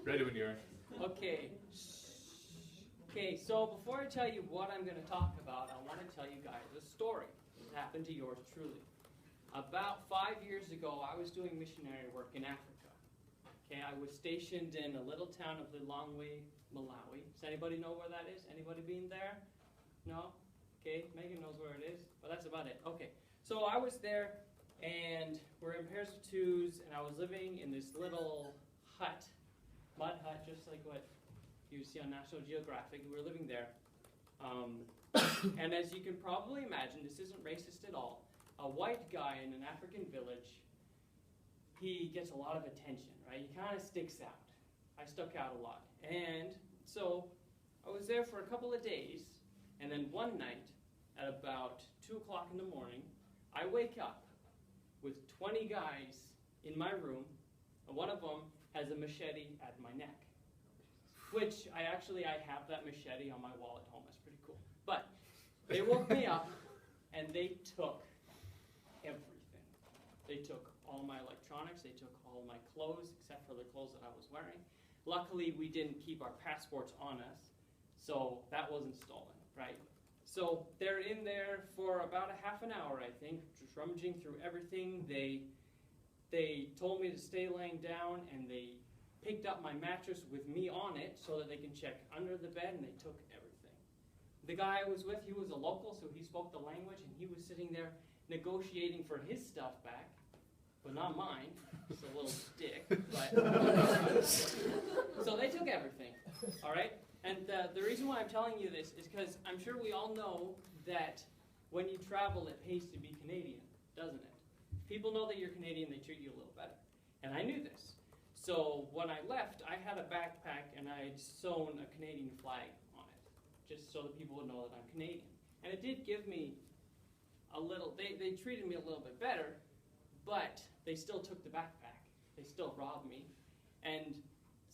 Ready when you are. Okay. Okay, so before I tell you what I'm going to talk about, I want to tell you guys a story that happened to yours truly. About 5 years ago, I was doing missionary work in Africa. Okay, I was stationed in a little town of Lilongwe, Malawi. Does anybody know where that is? Anybody been there? No? Okay, Megan knows where it is, but that's about it. Okay, so I was there, and we're in pairs of twos, and I was living in this little hut, mud hut, just like what you see on National Geographic. We were living there. And as you can probably imagine, this isn't racist at all. A white guy in an African village, he gets a lot of attention, right? He kind of sticks out. I stuck out a lot. And so I was there for a couple of days, and then one night at about 2 o'clock in the morning, I wake up with 20 guys in my room, and one of them has a machete at my neck. Which I have that machete on my wall at home. That's pretty cool. But they woke me up, and they took everything. They took all my electronics. They took all my clothes, except for the clothes that I was wearing. Luckily, we didn't keep our passports on us, so that wasn't stolen, right? So they're in there for about a half an hour, I think, just rummaging through everything. They told me to stay laying down, and they picked up my mattress with me on it so that they can check under the bed, and they took everything. The guy I was with, he was a local, so he spoke the language, and he was sitting there negotiating for his stuff back, but not mine. He's a little dick. But so they took everything, all right? And the reason why I'm telling you this is because I'm sure we all know that when you travel, it pays to be Canadian, doesn't it? If people know that you're Canadian, they treat you a little better. And I knew this. So when I left, I had a backpack, and I had sewn a Canadian flag on it, just so that people would know that I'm Canadian. And it did give me a little, they treated me a little bit better, but they still took the backpack. They still robbed me. And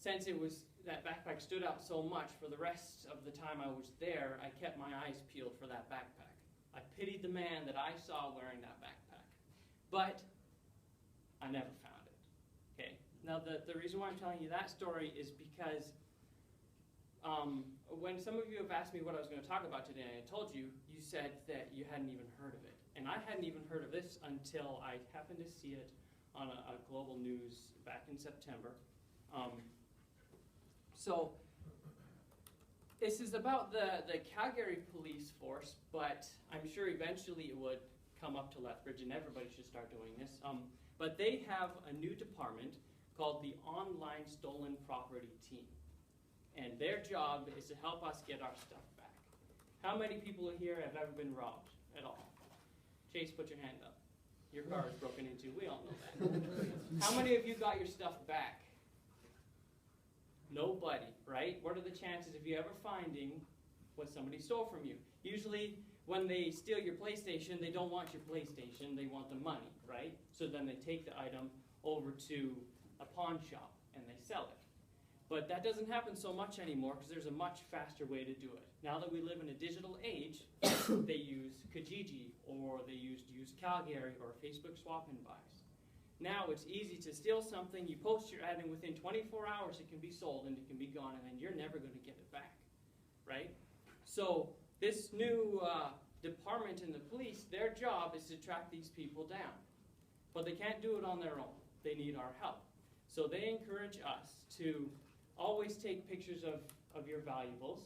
since that backpack stood out so much, for the rest of the time I was there, I kept my eyes peeled for that backpack. I pitied the man that I saw wearing that backpack. But I never found it. Okay. Now, the reason why I'm telling you that story is because when some of you have asked me what I was going to talk about today, and I told you, you said that you hadn't even heard of it. And I hadn't even heard of this until I happened to see it on a global news back in September. So this is about the Calgary police force, but I'm sure eventually it would come up to Lethbridge, and everybody should start doing this. But they have a new department called the Online Stolen Property Team. And their job is to help us get our stuff back. How many people here have ever been robbed at all? Chase, put your hand up. Your car is broken into. We all know that. How many of you got your stuff back? Nobody, right? What are the chances of you ever finding what somebody stole from you? Usually, when they steal your PlayStation, they don't want your PlayStation. They want the money, right? So then they take the item over to a pawn shop, and they sell it. But that doesn't happen so much anymore because there's a much faster way to do it. Now that we live in a digital age, they use Kijiji, or they use Calgary, or Facebook swap and buys. Now it's easy to steal something, you post your ad, and within 24 hours it can be sold and it can be gone, and then you're never going to get it back, right? So this new department in the police, their job is to track these people down. But they can't do it on their own. They need our help. So they encourage us to always take pictures of your valuables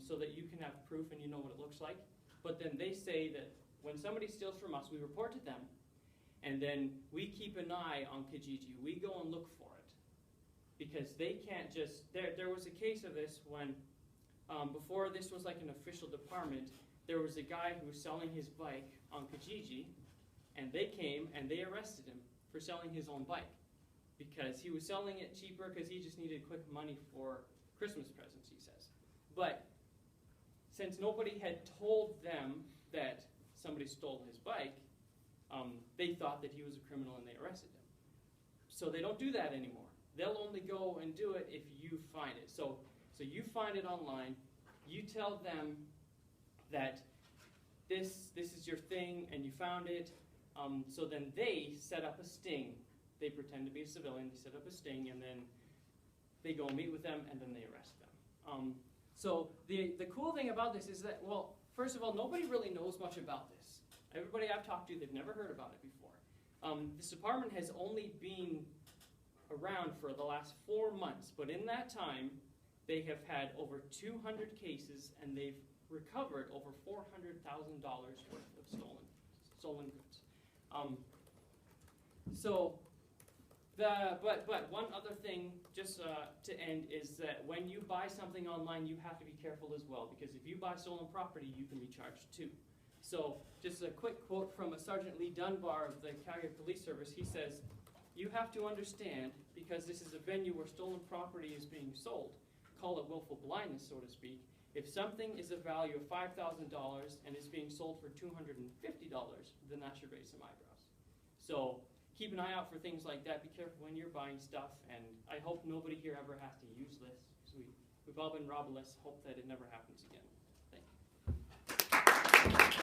so that you can have proof and you know what it looks like. But then they say that when somebody steals from us, we report to them, and then we keep an eye on Kijiji. We go and look for it. Because they can't just, there was a case of this when, before this was like an official department, there was a guy who was selling his bike on Kijiji, and they came and they arrested him for selling his own bike. Because he was selling it cheaper because he just needed quick money for Christmas presents, he says. But since nobody had told them that somebody stole his bike, they thought that he was a criminal and they arrested him. So they don't do that anymore. They'll only go and do it if you find it. So you find it online, you tell them that this is your thing and you found it, so then they set up a sting. They pretend to be a civilian, they set up a sting, and then They go meet with them, and then they arrest them. So the cool thing about this is that, well, first of all, nobody really knows much about this. Everybody I've talked to, they've never heard about it before. This department has only been around for the last 4 months, but in that time, they have had over 200 cases, and they've recovered over $400,000 worth of stolen goods. But one other thing, just to end, is that when you buy something online, you have to be careful as well, because if you buy stolen property, you can be charged too. So just a quick quote from Sergeant Lee Dunbar of the Calgary Police Service. He says, "You have to understand, because this is a venue where stolen property is being sold, call it willful blindness, so to speak. If something is of value of $5,000 and is being sold for $250, then that should raise some eyebrows." So keep an eye out for things like that. Be careful when you're buying stuff, and I hope nobody here ever has to use this. We've all been robbed. Let's hope that it never happens again.